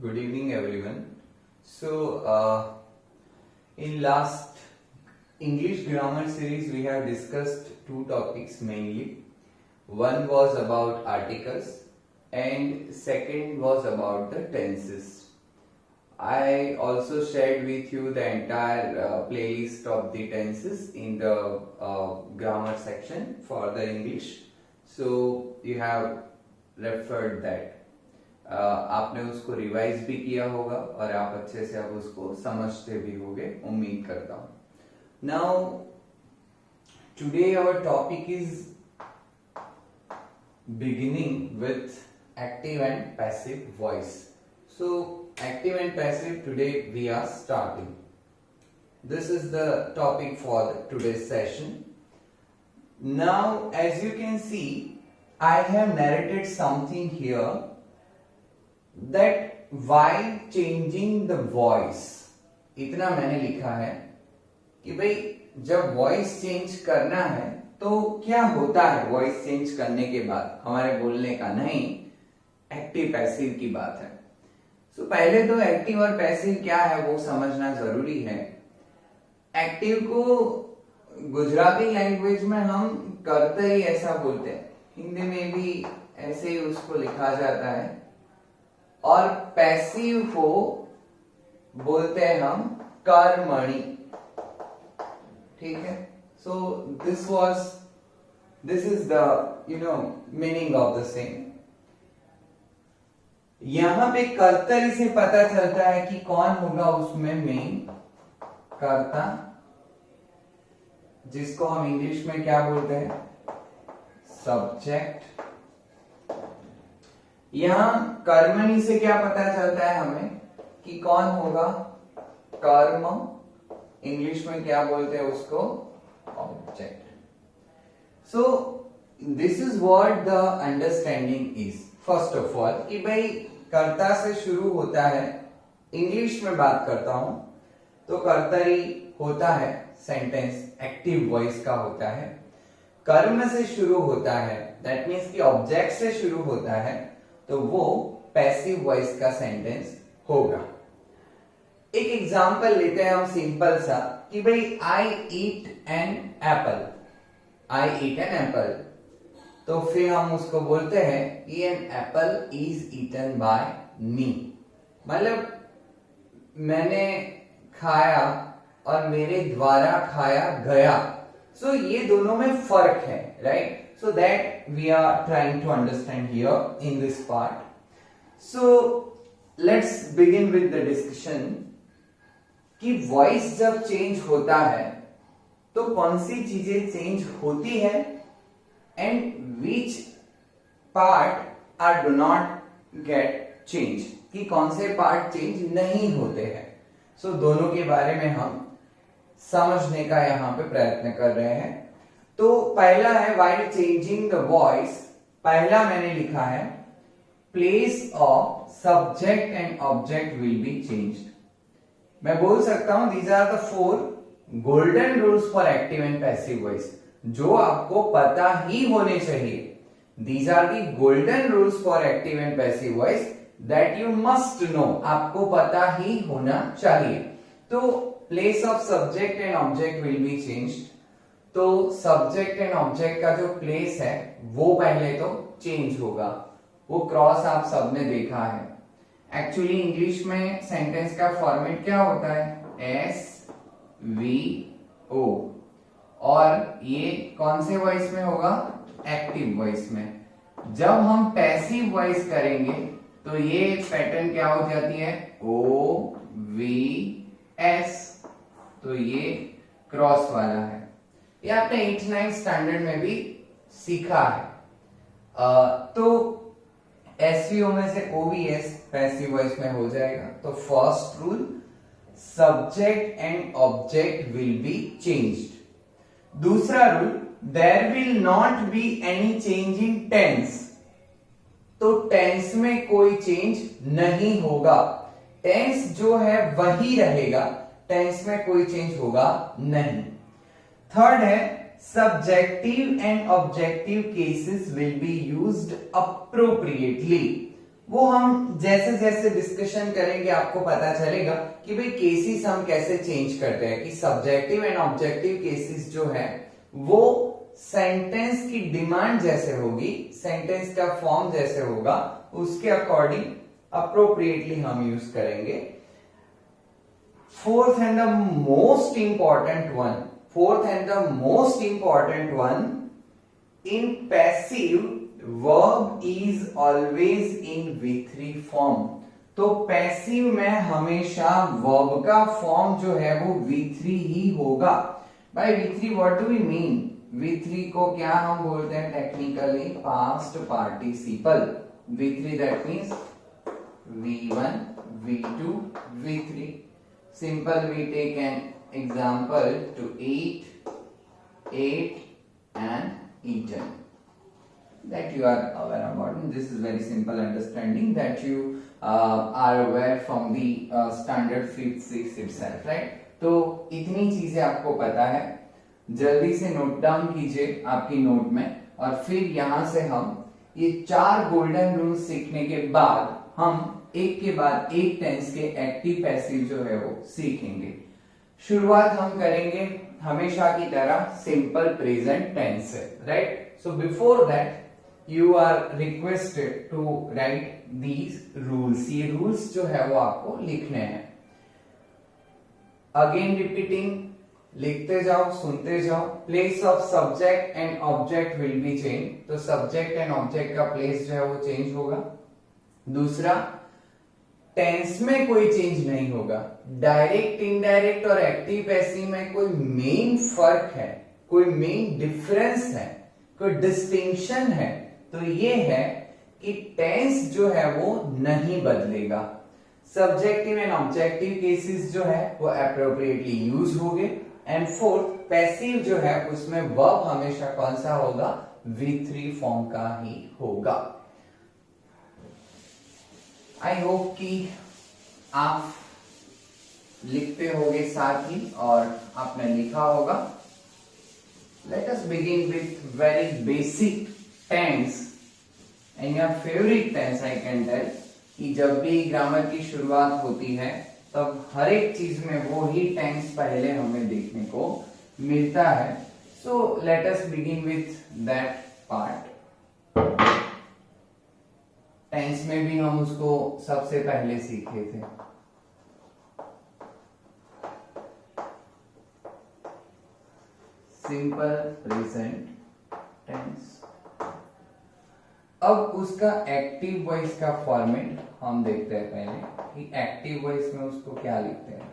Good evening, everyone. So, in last English grammar series, we have discussed two topics mainly. One was about articles, and second was about the tenses. I also shared with you the entire playlist of the tenses in the grammar section for the English. So, you have referred that. आपने उसको revise भी किया होगा और आप अच्छे से अब उसको समझते भी होंगे, उम्मीद करता हूं. Now today our topic is beginning with active and passive voice. So active and passive today we are starting. This is the topic for today's session. Now as you can see I have narrated something here that while changing the voice, इतना मैंने लिखा है कि भाई जब voice change करना है तो क्या होता है वॉइस चेंज करने के बाद हमारे बोलने का, नहीं एक्टिव पैसिव की बात है. सो पहले तो एक्टिव और पैसिव क्या है वो समझना जरूरी है. एक्टिव को गुजराती लैंग्वेज में हम करते ही ऐसा बोलते हैं, हिंदी में भी ऐसे ही उसको लिखा जाता है, और पैसिव को बोलते हैं हम कर्मणि. ठीक है. सो this is the meaning of the same. यहां पे कर्तरी से पता चलता है कि कौन होगा उसमें मेन कर्ता, जिसको हम इंग्लिश में क्या बोलते हैं, सब्जेक्ट. यहां कर्मणि से क्या पता चलता है हमें कि कौन होगा कर्म, इंग्लिश में क्या बोलते हैं उसको, object. So this is what the understanding is. First of all कि भाई कर्ता से शुरू होता है, इंग्लिश में बात करता हूं तो कर्तरी होता है, सेंटेंस एक्टिव वॉइस का होता है. कर्म से शुरू होता है, दैट मीन्स कि ऑब्जेक्ट से शुरू होता है, तो वो पैसिव वॉइस का सेंटेंस होगा. एक एग्जांपल लेते हैं हम सिंपल सा कि भाई I eat an apple. I eat an apple, तो फिर हम उसको बोलते हैं कि an apple is eaten by me. मतलब मैंने खाया और मेरे द्वारा खाया गया. सो ये दोनों में फर्क है, right? So that we are trying to understand here in this part. So let's begin with the discussion कि voice जब change होता है तो कौन सी चीजें change होती है and which part are do not get change, कि कौन से part change नहीं होते हैं. So दोनों के बारे में हम समझने का यहाँ पे प्रयत्न कर रहे हैं. तो पहला है while changing the voice. पहला मैंने लिखा है place of subject and object will be changed. मैं बोल सकता हूं these are the 4 golden rules for active and passive voice, जो आपको पता ही होने चाहिए. These are the golden rules for active and passive voice that you must know. आपको पता ही होना चाहिए. तो place of subject and object will be changed. तो सब्जेक्ट एंड ऑब्जेक्ट का जो प्लेस है वो पहले तो चेंज होगा. वो क्रॉस आप सबने देखा है. एक्चुअली इंग्लिश में सेंटेंस का फॉर्मेट क्या होता है, एस वी ओ, और ये कौन से वॉइस में होगा, एक्टिव वॉइस में. जब हम पैसिव वॉइस करेंगे तो ये पैटर्न क्या हो जाती है, ओ वी एस. तो ये क्रॉस वाला है. ये आपने 8-9 स्टैंडर्ड में भी सीखा है. तो एसवीओ में से ओवीएस पैसिव वॉइस में हो जाएगा. तो first rule, subject and object will be changed. दूसरा रूल, there will not be any change in tense. तो टेंस में कोई चेंज नहीं होगा. टेंस जो है वही रहेगा, टेंस में कोई चेंज होगा नहीं. थर्ड है subjective and objective cases will be used appropriately. वो हम जैसे जैसे डिस्कशन करेंगे आपको पता चलेगा कि भाई केसेस हम कैसे चेंज करते हैं, कि सब्जेक्टिव एंड ऑब्जेक्टिव केसेस जो है वो सेंटेंस की डिमांड जैसे होगी, सेंटेंस का फॉर्म जैसे होगा, उसके अकॉर्डिंग अप्रोप्रिएटली हम यूज करेंगे। Fourth and the most important one in passive verb is always in V3 form। तो पैसिव में हमेशा वर्ब का फॉर्म जो है वो V3 ही होगा। By V3 what do we mean? V3 को क्या हम बोलते हैं technically? Past participle. V3 that means V1, V2, V3। Simple, we take an example to eat, ate and eaten, that you are aware about, and this is very simple understanding that you are aware from the standard 5th 6th itself, right? तो इतनी चीजें आपको पता है, जल्दी से note down कीजिए आपकी नोट में, और फिर यहां से हम ये 4 गोल्डन रूल्स सीखने के बाद हम एक के बाद एक टेंस के एक्टिव पैसिव जो है वो सीखेंगे। शुरुआत हम करेंगे हमेशा की तरह सिंपल प्रेजेंट टेंस से, right? So before that you are requested to write these rules. ये रूल्स जो है वो आपको लिखने हैं। अगेन रिपीटिंग, लिखते जाओ, सुनते जाओ। Place of subject and object will B change. तो सब्जेक्ट एंड ऑब्जेक्ट का प्लेस जो है वो चेंज होगा। दूसरा, टेंस में कोई चेंज नहीं होगा। डायरेक्ट, इनडायरेक्ट और एक्टिव पैसिव में कोई मेन फर्क है, कोई मेन डिफरेंस है, कोई डिस्टिंक्शन है, तो ये है कि टेंस जो है वो नहीं बदलेगा। सब्जेक्टिव एंड ऑब्जेक्टिव केसेस जो है वो एप्रोप्रिएटली यूज होंगे। एंड फोर्थ, पैसिव जो है उसमें वर्ब हमेशा कौन सा होगा? V3 फॉर्म का ही होगा। आई होप कि आप लिखते होगे साथ ही, और आपने लिखा होगा। Let us begin with very basic tense and your favourite tense. I can tell कि जब भी ग्रामर की शुरुआत होती है तब हर एक चीज में वो ही टेंस पहले हमें देखने को मिलता है। So let us begin with that part. Tense में भी हम उसको सबसे पहले सीखे थे। Simple present tense. अब उसका एक्टिव वॉइस का फॉर्मेट हम देखते हैं पहले कि एक्टिव वॉइस में उसको क्या लिखते हैं।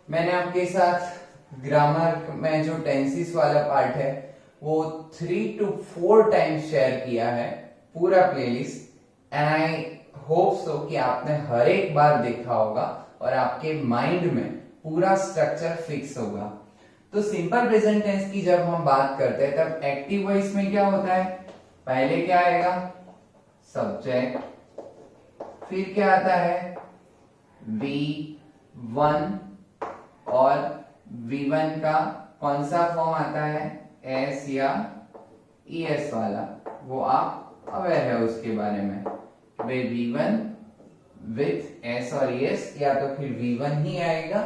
मैंने आपके साथ ग्रामर में जो टेंसेस वाला पार्ट है वो 3 to 4 टाइम्स शेयर किया है, पूरा playlist. And I hope so कि आपने हर एक बार देखा होगा और आपके माइंड में पूरा स्ट्रक्चर फिक्स होगा। तो सिंपल प्रेजेंट टेंस की जब हम बात करते हैं तब एक्टिव वॉइस में क्या होता है? पहले क्या आएगा? सब्जेक्ट, फिर क्या आता है? V1, और V1 का कौन सा फॉर्म आता है? S या ES वाला, वो आप अवेयर है उसके बारे में। भाई V1 विथ S और ES, या तो फिर V1 ही आएगा।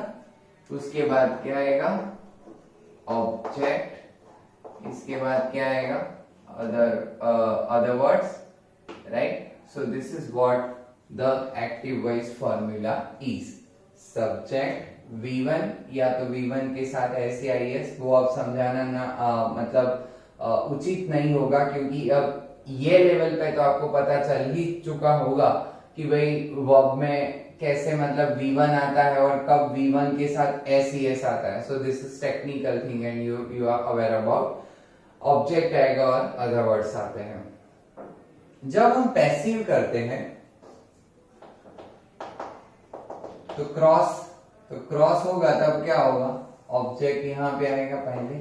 उसके बाद क्या आएगा? ऑब्जेक्ट। इसके बाद क्या आएगा? other words, right? So this is what the active voice formula is. Subject V1, या तो V1 के साथ S या ES, वो अब समझाना ना मतलब उचित नहीं होगा, क्योंकि अब ये लेवल पे तो आपको पता चल ही चुका होगा कि भाई वर्ब में कैसे मतलब V1 आता है और कब V1 के साथ S ES आता है। So this is technical thing and you are aware about। Object आएगा और अदर वर्ड्स आते हैं। जब हम पैसिव करते हैं तो क्रॉस होगा, तब क्या होगा? ऑब्जेक्ट यहां पे आएगा पहले।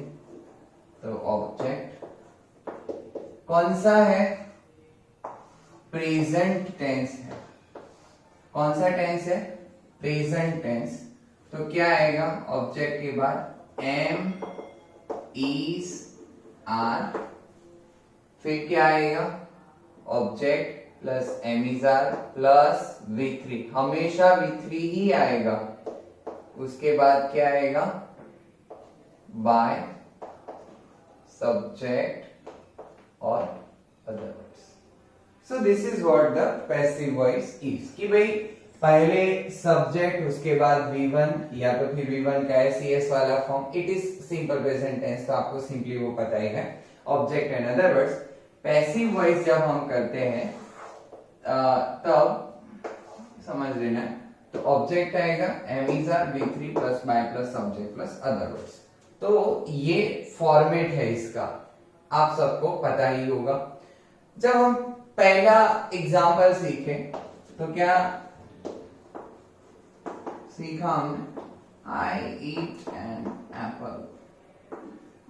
तो ऑब्जेक्ट कौन सा है? प्रेजेंट टेंस है। कौन सा टेंस है? Present tense. तो क्या आएगा ऑब्जेक्ट के बाद? Am, is, are. फिर क्या आएगा? ऑब्जेक्ट प्लस एमिजार प्लस V3, हमेशा V3 ही आएगा, उसके बाद क्या आएगा, बाय सब्जेक्ट और other words. So this is what the passive voice is, कि भाई पहले सब्जेक्ट उसके बाद V1 या तो फिर V1 का SES वाला form, it is simple present tense, तो आपको सिंपली वो पता ही है, object and other words. Passive voice जब हम करते हैं तब समझ लेना, तो ऑब्जेक्ट आएगा एमिजार V3 plus by plus subject plus other words. तो ये फॉर्मेट है इसका, आप सबको पता ही होगा। जब हम पहला एग्जाम्पल सीखे तो क्या सीखा हमने, आई ईट एन एप्पल,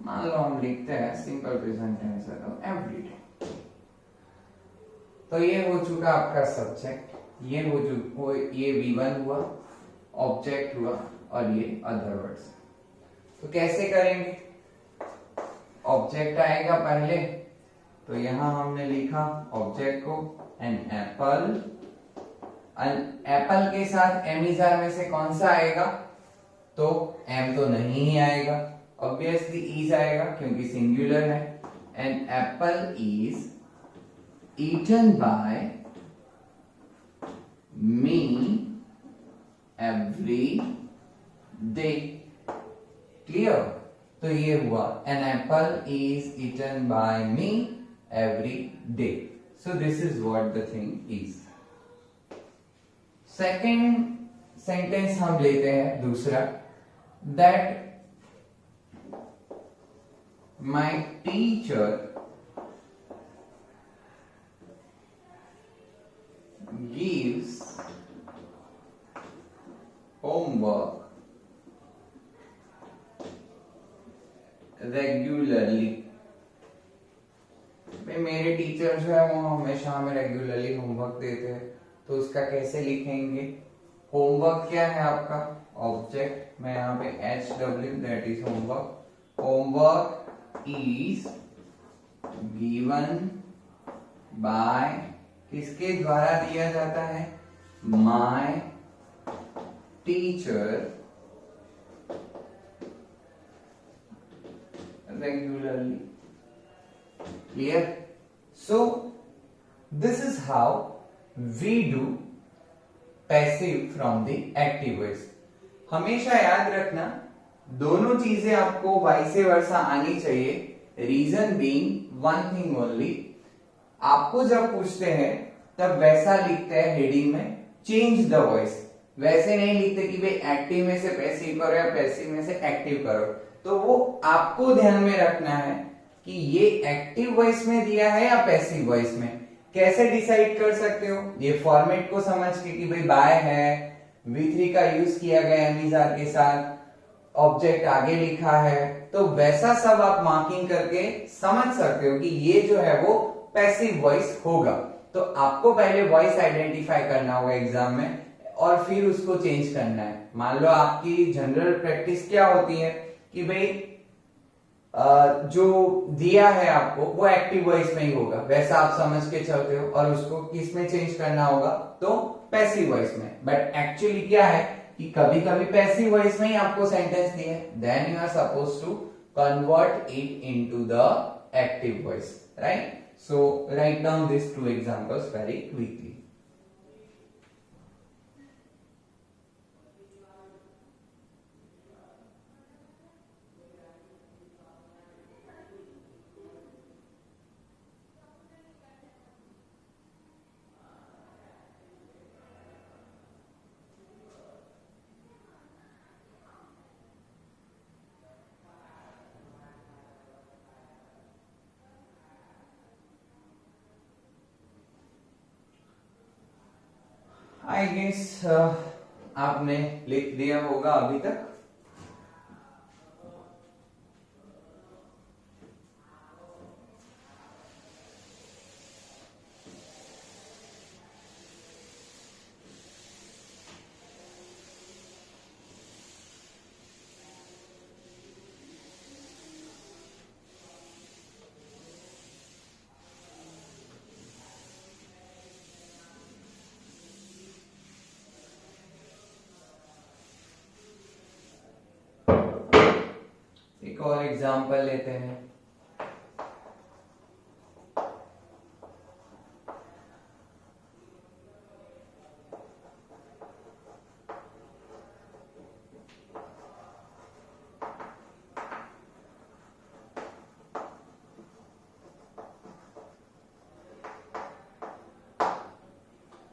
मान लो हम लिखते हैं simple present tense every day, तो ये हो चुका आपका सब्जेक्ट, ये ये V1 हुआ, ऑब्जेक्ट हुआ, और ये अदर वर्ड्स। तो कैसे करेंगे, ऑब्जेक्ट आएगा पहले, तो यहां हमने लिखा ऑब्जेक्ट को एन एप्पल, एप्पल के साथ एमिजार में से कौन सा आएगा, तो एम तो नहीं ही आएगा, ऑब्वियसली इज आएगा क्योंकि सिंगुलर है। An apple is eaten by me every day, clear. तो ये हुआ an apple is eaten by me every day. So this is what the thing is. Second sentence हम लेते हैं दूसरा, that my teacher gives homework regularly. मेरे teacher जो है वो हमेशा हमें रेगुलरली होमवर्क देते हैं, तो उसका कैसे लिखेंगे, होमवर्क क्या है आपका, ऑब्जेक्ट, मैं यहाँ पे HW that is homework, homework is given by, किसके द्वारा दिया जाता है, my teacher regularly, clear. So this is how we do passive from the active voice। हमेशा याद रखना दोनों चीजें आपको वाइस वर्सा आनी चाहिए, reason being one thing only, आपको जब पूछते हैं तब वैसा लिखते हैं हेडिंग में, चेंज द वॉइस, वैसे नहीं लिखते कि भाई एक्टिव में से पैसिव करो या पैसिव में से एक्टिव करो। तो वो आपको ध्यान में रखना है कि ये एक्टिव वॉइस में दिया है या पैसिव वॉइस में। कैसे डिसाइड कर सकते हो, ये फॉर्मेट को समझ के कि भाई बाय है, V3 का यूज किया गया एमिजार के साथ, ऑब्जेक्ट आगे लिखा है, तो वैसा सब आप मार्किंग करके समझ सकते हो कि ये जो है वो पैसिव वॉइस होगा। तो आपको पहले वॉइस आइडेंटिफाई करना होगा एग्जाम में, और फिर उसको चेंज करना है। मान लो आपकी जनरल प्रैक्टिस क्या होती है कि भाई जो दिया है आपको वो एक्टिव वॉइस में ही होगा, वैसा आप समझ के चलते हो, और उसको किस में चेंज करना होगा, तो पैसिव वॉइस में। बट एक्चुअली क्या है कि कभी कभी पैसिव वॉइस में ही आपको सेंटेंस दिए, then you are suppose to convert it into the active voice, right. So write down this two examples very quickly. I guess आपने लिख दिया होगा अभी तक। एक और एग्जांपल लेते हैं।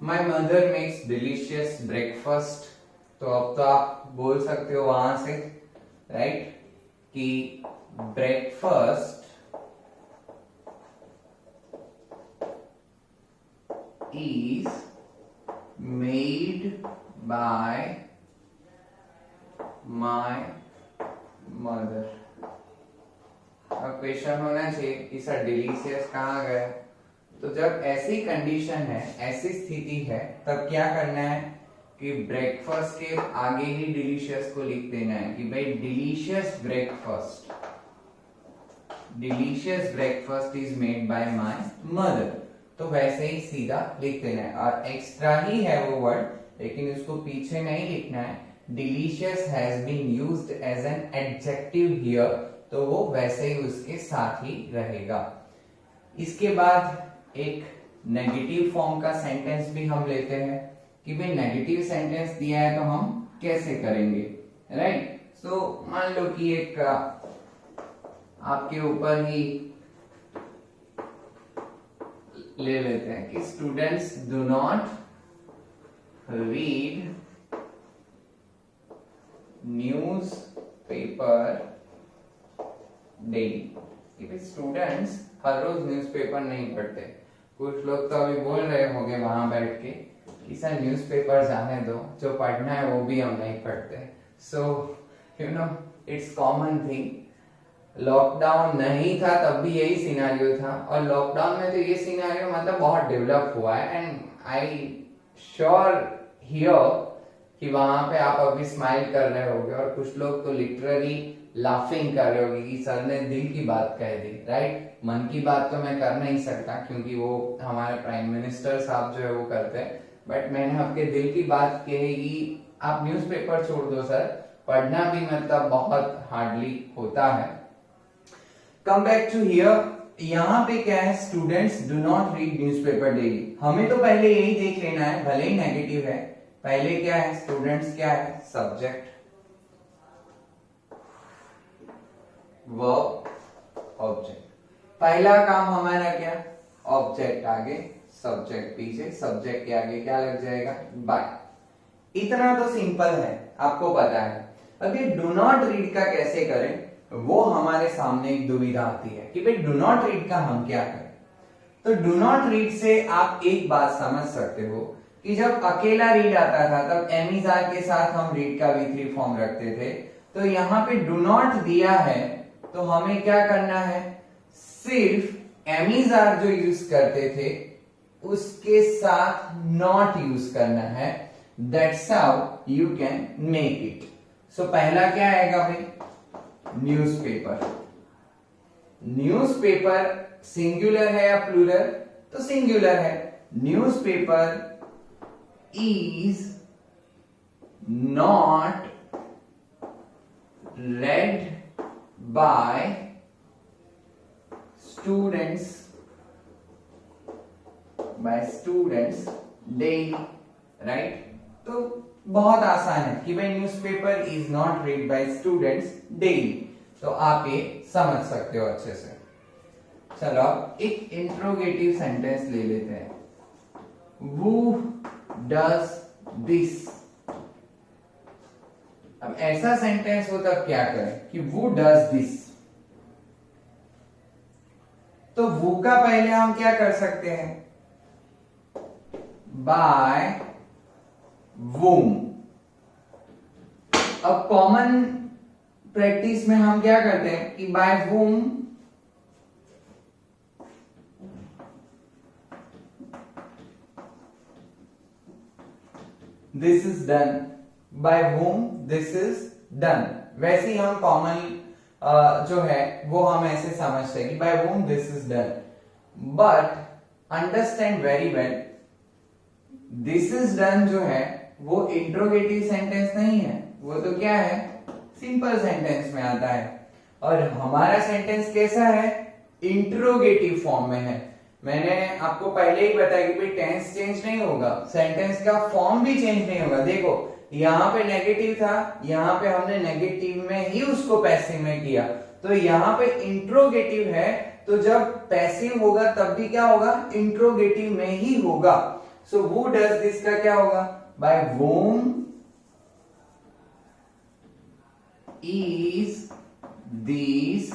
My mother makes delicious breakfast। तो अब तो आप बोल सकते हो वहां से, राइट, कि breakfast is made by my mother। अब क्वेश्चन होना चाहिए कि सर डिलीशियस कहाँ गया। तो जब ऐसी कंडीशन है, ऐसी स्थिति है, तब क्या करना है कि ब्रेकफास्ट के आगे ही डिलीशियस को लिख देना है कि भाई delicious breakfast is made by my mother. तो वैसे ही सीधा लिख देना है, और एक्स्ट्रा ही है वो वर्ड, लेकिन उसको पीछे नहीं लिखना है। Delicious has been used as an adjective here, तो वो वैसे ही उसके साथ ही रहेगा। इसके बाद एक नेगेटिव फॉर्म का सेंटेंस भी हम लेते हैं कि भाई नेगेटिव सेंटेंस दिया है तो हम कैसे करेंगे, राइट। सो मान लो कि एक आपके ऊपर ही ले लेते हैं कि students do not read news paper daily. Students हर रोज न्यूज़पेपर नहीं पढ़ते। कुछ लोग तो अभी बोल रहे होंगे वहां बैठ के कि सर न्यूज़पेपर जाने दो, जो पढ़ना है वो भी हम नहीं पढ़ते। So you know it's common thing. Lockdown नहीं था तब भी यही सिनेरियो था, और लॉकडाउन में तो ये सिनेरियो मतलब बहुत डेवलप हुआ है। एंड आई श्योर हियर कि वहां पे आप अभी स्माइल कर रहे होगे, और कुछ लोग तो लिटरली लाफिंग कर रहे होगे कि सर ने दिल की बात कह दी, राइट। मन की बात तो मैं कर नहीं सकता क्योंकि वो हमारे प्राइम मिनिस्टर साहब जो है वो करते हैं, बट मैंने आपके दिल की बात कही कि आप न्यूज़पेपर छोड़ दो सर, पढ़ना भी मतलब बहुत हार्डली होता है। कम बैक टू हियर, यहाँ पे क्या है, students do not read newspaper daily. हमें तो पहले यही देख लेना है, भले ही नेगेटिव है। पहले क्या है, स्टूडेंट्स क्या है, सब्जेक्ट, वर्ब, ऑब्जेक्ट। पहला काम हमारा क्या, ऑब्जेक्ट आगे सब्जेक्ट पीछे, सब्जेक्ट के आगे क्या लग जाएगा, बाय। इतना तो सिंपल है, आपको पता है। अब ये डू नॉट रीड का कैसे करें, वो हमारे सामने एक दुविधा आती है कि भाई डू नॉट रीड का हम क्या करें। तो डू नॉट रीड से आप एक बात समझ सकते हो कि जब अकेला रीड आता था तब एमिजार के साथ हम रीड का V3 फॉर्म रखते थे। तो यहाँ पे डू नॉट दिया है तो हमें क्या करना है, सिर्फ एमिजार जो यूज करते थे उसके साथ नॉट यूज करना है। That's how you can make it. So पहला क्या आएगा भाई, न्यूज़पेपर। न्यूज़पेपर सिंगुलर है या प्लूरल, तो सिंगुलर है। Newspaper is not read by students daily, right। तो बहुत आसान है कि भाई newspaper is not read by students daily. तो आप ये समझ सकते हो अच्छे से। चलो अब एक इंट्रोगेटिव सेंटेंस ले लेते हैं। Who does this? अब ऐसा सेंटेंस हो तब क्या करें कि who does this। तो who का पहले हम क्या कर सकते हैं, by whom। अब कॉमन प्रैक्टिस में हम क्या करते हैं कि by whom this is done, by whom this is done। वैसे ही हम कॉमन जो है वो हम ऐसे समझते हैं कि by whom this is done। but understand very well, this is done जो है वो इंट्रोगेटिव सेंटेंस नहीं है, वो तो क्या है, सिंपल सेंटेंस में आता है। और हमारा सेंटेंस कैसा है, इंट्रोगेटिव फॉर्म में है। मैंने आपको पहले ही बताया कि भाई टेंस चेंज नहीं होगा, सेंटेंस का फॉर्म भी चेंज नहीं होगा। देखो यहाँ पे नेगेटिव था, यहाँ पे हमने नेगेटिव में ही उसको पैसिव में किया, तो यहाँ पे इंट्रोगेटिव है, तो जब पैसिव होगा तब भी क्या होगा, इंट्रोगेटिव में ही होगा। सो हु डज दिस का क्या होगा, bye whom is this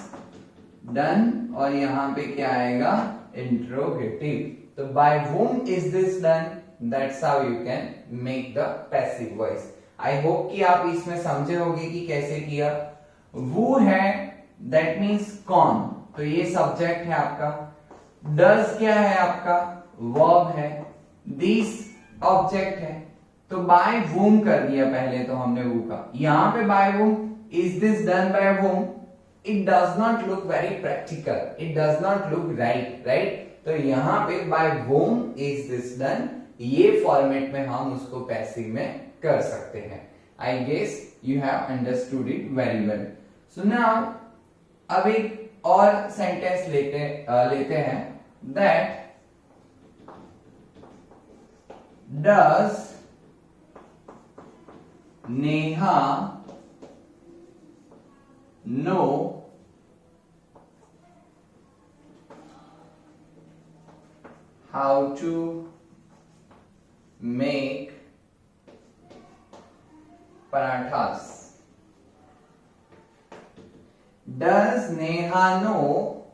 done, और यहां पे क्या आएगा, इंट्रोगेटिव। तो bye whom is this done, that's how you can make the passive voice। I hope कि आप इसमें समझे होंगे कि कैसे किया। वो है दैट मीन्स कौन, तो ये सब्जेक्ट है आपका। डज क्या है आपका, वर्ब है। दिस ऑब्जेक्ट है, तो बाय whom कर दिया पहले तो हमने वो का। यहां पे bye whom, is this done by whom, it does not look very practical, it does not look right। तो यहां पे by whom is this done, ये फॉर्मेट में हम उसको पैसिव में कर सकते हैं। I guess you have understood it very well। So now अब एक और सेंटेंस लेते हैं, that does Neha know how to make parathas। Does Neha know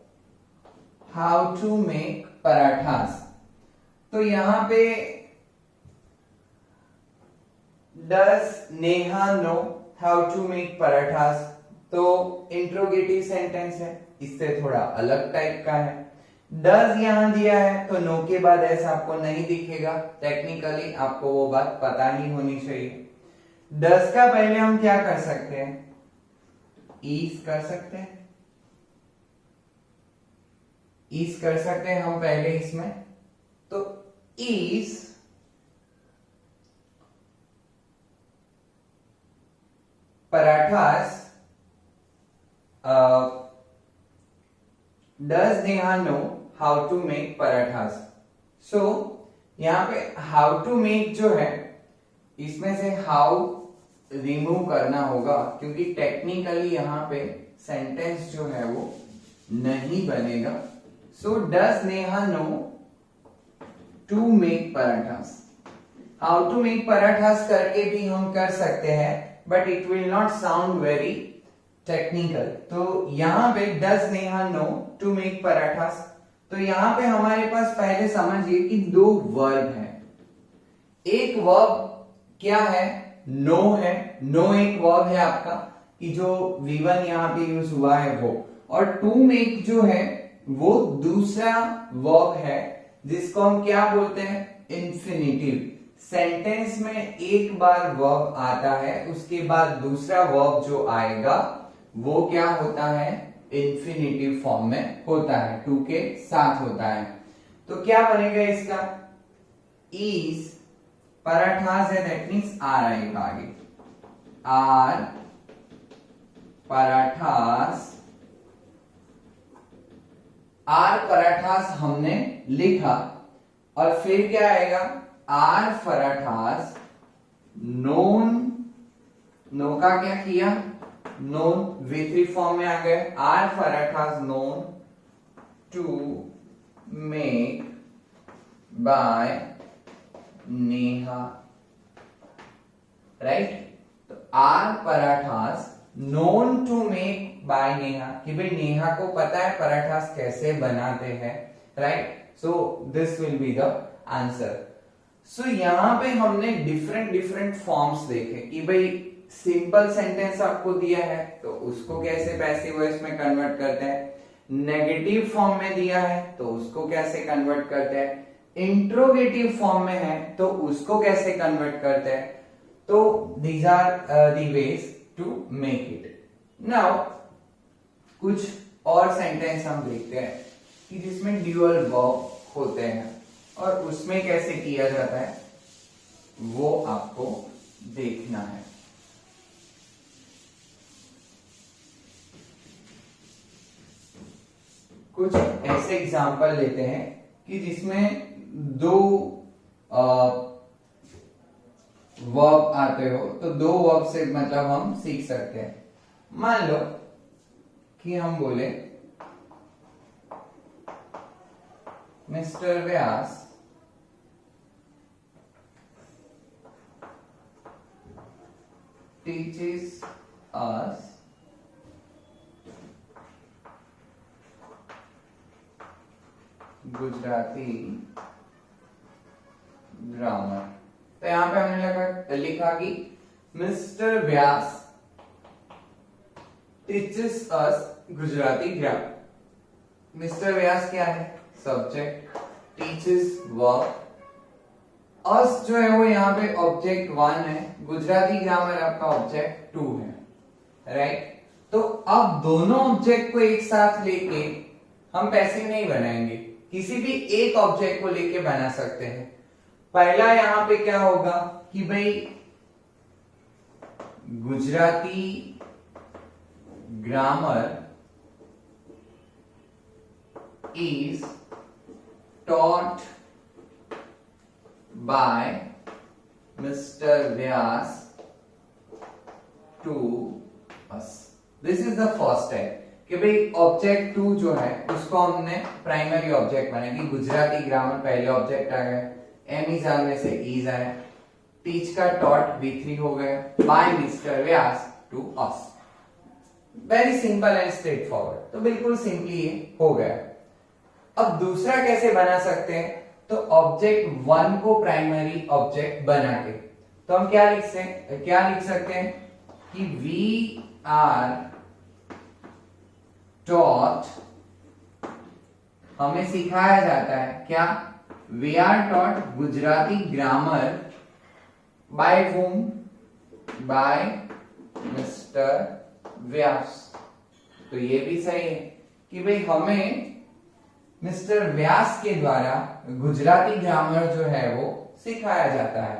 how to make parathas। तो यहां पे Does Neha know how to make parathas, तो इंट्रोगेटिव सेंटेंस है, इससे थोड़ा अलग टाइप का है। डज यहां दिया है तो नो के बाद ऐसा आपको नहीं दिखेगा, टेक्निकली आपको वो बात पता ही होनी चाहिए। डज का पहले हम क्या कर सकते हैं, इज कर सकते हैं, इज कर सकते हैं हम पहले इसमें। तो is parathas, does Neha know how to make parathas. So यहां पे हाउ टू मेक जो है, इसमें से हाउ रिमूव करना होगा, क्योंकि टेक्निकली यहां पे सेंटेंस जो है वो नहीं बनेगा। So does Neha know to make parathas. How to make parathas करके भी हम कर सकते हैं, but it will not sound very technical. तो यहां पे does Neha know to make parathas, तो यहां पे हमारे पास पहले समझिए कि दो वर्ब है। एक वर्ब क्या है, नो है, नो एक वर्ब है आपका, कि जो V1 यहां पे यूज हुआ है वो, और टू मेक जो है वो दूसरा वर्ब है, जिसको हम क्या बोलते हैं, इंफिनिटिव। सेंटेंस में एक बार वर्ब आता है, उसके बाद दूसरा वर्ब जो आएगा वो क्या होता है, इंफिनिटिव फॉर्म में होता है, टू के साथ होता है। तो क्या बनेगा इसका, इज पराठास है, दैट मीन्स आर आएगा आगे, आर पराठास। आर पराठास हमने लिखा, और फिर क्या आएगा, आर पराठास नोन, नो का क्या किया, नोन V3 फॉर्म में आ गए, are parathas known to make by Neha, right. तो are parathas known to make by Neha, कि भाई नेहा को पता है पराठास कैसे बनाते हैं, right. So this will be the answer. So यहां पे हमने डिफरेंट फॉर्म्स देखे कि भाई सिंपल सेंटेंस आपको दिया है तो उसको कैसे पैसिव वॉइस में कन्वर्ट करते हैं, नेगेटिव फॉर्म में दिया है तो उसको कैसे कन्वर्ट करते हैं, इंट्रोगेटिव फॉर्म में है तो उसको कैसे कन्वर्ट करते हैं। तो these are the ways to make it. Now कुछ और सेंटेंस हम देखते हैं कि जिसमें ड्यूअल वर्ब होते हैं और उसमें कैसे किया जाता है वो आपको देखना है। कुछ ऐसे एग्जांपल लेते हैं कि जिसमें दो वर्ब आते हो, तो दो वर्ब से मतलब हम सीख सकते हैं। मान लो कि हम बोले mister Vyas teaches us Gujarati grammar. तो यहां पे हमने लिखा कि mister Vyas teaches us Gujarati grammar. Mister Vyas क्या है? सब्जेक्ट, टीचेस वर्ब, अस जो है वो यहाँ पे ऑब्जेक्ट 1 है, गुजराती ग्रामर आपका ऑब्जेक्ट 2 है, राइट। तो अब दोनों ऑब्जेक्ट को एक साथ लेके हम पैसिव नहीं बनाएंगे, किसी भी एक ऑब्जेक्ट को लेके बना सकते हैं। पहला यहाँ पे क्या होगा कि भाई Gujarati grammar is taught by Mr. Vyas to us. This is the first step कि भाई ऑब्जेक्ट 2 जो है उसको हमने प्राइमरी ऑब्जेक्ट बनाया कि गुजराती ग्रामर पहले ऑब्जेक्ट आ गया, एम इज आने से इज आया, टीच का टॉट V3 हो गया, by mister Vyas to us. Very simple and straightforward, तो बिल्कुल सिंपली ये हो गया। अब दूसरा कैसे बना सकते हैं? तो ऑब्जेक्ट 1 को प्राइमरी ऑब्जेक्ट बना के तो हम क्या लिख सकते हैं कि वी आर टॉट, हमें सिखाया जाता है क्या? We are taught Gujarati grammar by whom? By mister Vyas. तो ये भी सही है कि भाई हमें मिस्टर व्यास के द्वारा गुजराती ग्रामर जो है वो सिखाया जाता है।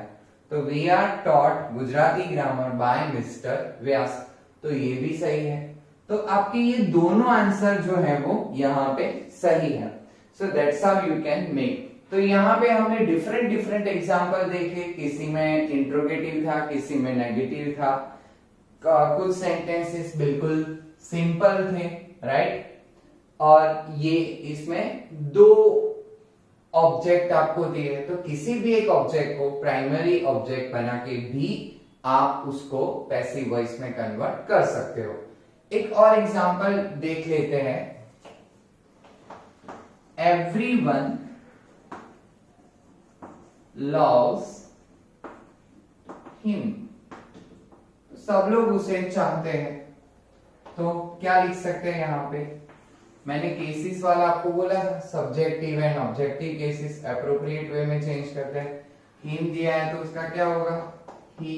तो we are taught Gujarati grammar by mister Vyas, तो ये भी सही है। तो आपके ये दोनों आंसर जो है वो यहाँ पे सही है। So that's how you can make. तो यहाँ पे हमने डिफरेंट एग्जांपल देखे, किसी में इंट्रोगेटिव था, किसी में नेगेटिव था, कुछ सेंटेंसेस बिल्कुल सिंपल थे, राइट। और ये इसमें दो ऑब्जेक्ट आपको दिए, तो किसी भी एक ऑब्जेक्ट को प्राइमरी ऑब्जेक्ट बना के भी आप उसको पैसिव वॉइस में कन्वर्ट कर सकते हो। एक और एग्जांपल देख लेते हैं। एवरीवन लव्स हिम, सब लोग उसे चाहते हैं। तो क्या लिख सकते हैं यहाँ पे? मैंने केसेस वाला आपको बोला था, subjective and objective cases appropriate way में चेंज करते हैं। हिम दिया है तो उसका क्या होगा? ही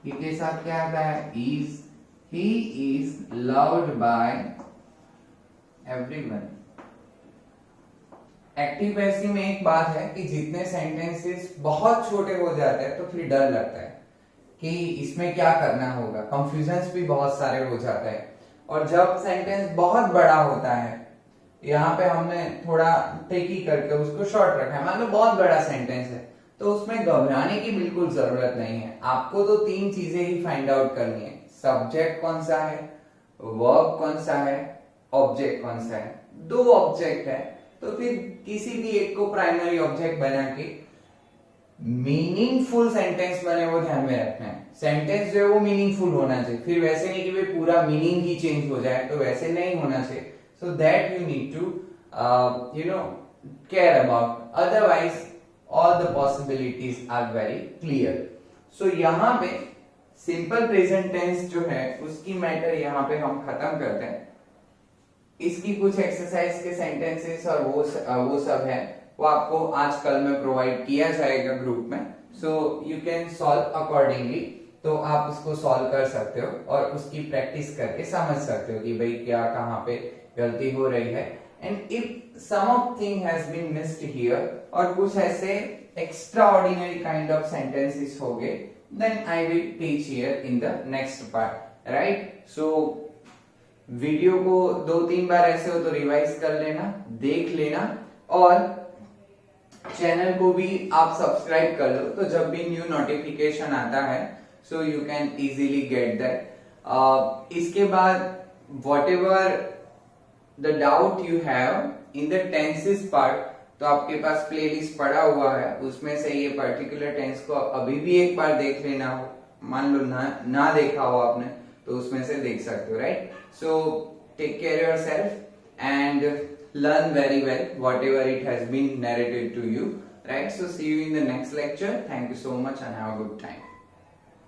के साथ क्या आता है? Is. He is loved by everyone. Active passive में एक बात है कि जितने सेंटेंसेस बहुत छोटे हो जाते हैं तो फिर डर लगता है कि इसमें क्या करना होगा, कंफ्यूजन्स भी बहुत सारे हो जाते हैं। और जब सेंटेंस बहुत बड़ा होता है, यहाँ पे हमने थोड़ा ट्रिकी करके उसको शॉर्ट रखा है, मान लो बहुत बड़ा सेंटेंस है, तो उसमें घबराने की बिल्कुल जरूरत नहीं है। आपको तो 3 चीजें ही फाइंड आउट करनी है, सब्जेक्ट कौन सा है, वर्ब कौन सा है, ऑब्जेक्ट कौन सा है। 2 ऑब्जेक्ट है तो फिर किसी भी एक को प्राइमरी ऑब्जेक्ट बना के मीनिंगफुल सेंटेंस बने वो ध्यान में रखना है। सेंटेंस जो है वो मीनिंगफुल होना चाहिए, फिर वैसे नहीं कि भाई पूरा मीनिंग ही चेंज हो जाए, तो वैसे नहीं होना चाहिए। So that you need to care about, otherwise all the possibilities are very clear. So यहाँ पे सिंपल प्रेजेंट टेंस जो है उसकी मैटर यहाँ पे हम खत्म करते हैं। इसकी कुछ एक्सरसाइज के सेंटेंसेस और वो सब है, वो आपको आज कल में प्रोवाइड किया जाएगा ग्रुप में। So you can solve accordingly, तो आप उसको सॉल्व कर सकते हो और उसकी प्रैक्टिस करके समझ सकते हो कि भाई क्या कहाँ पे गलती हो रही है। And if some of thing has been missed here, और कुछ ऐसे extraordinary kind of sentences हो गए, then I will teach here in the next part, right. So video को 2-3 बार ऐसे हो तो रिवाइज कर लेना, देख लेना, और चैनल को भी आप सब्सक्राइब कर लो, तो जब भी न्यू नोटिफिकेशन आता है so you can easily get that. इसके बाद what ever the doubt you have in the tenses part, तो आपके पास प्लेलिस्ट पड़ा हुआ है, उसमें से ये पर्टिकुलर टेंस को अभी भी एक बार देख लेना हो, मान लो ना देखा हो आपने तो उसमें से देख सकते हो, right. So take care yourself and learn very well whatever it has been narrated to you, right? So see you in the next lecture. Thank you so much and have a good time.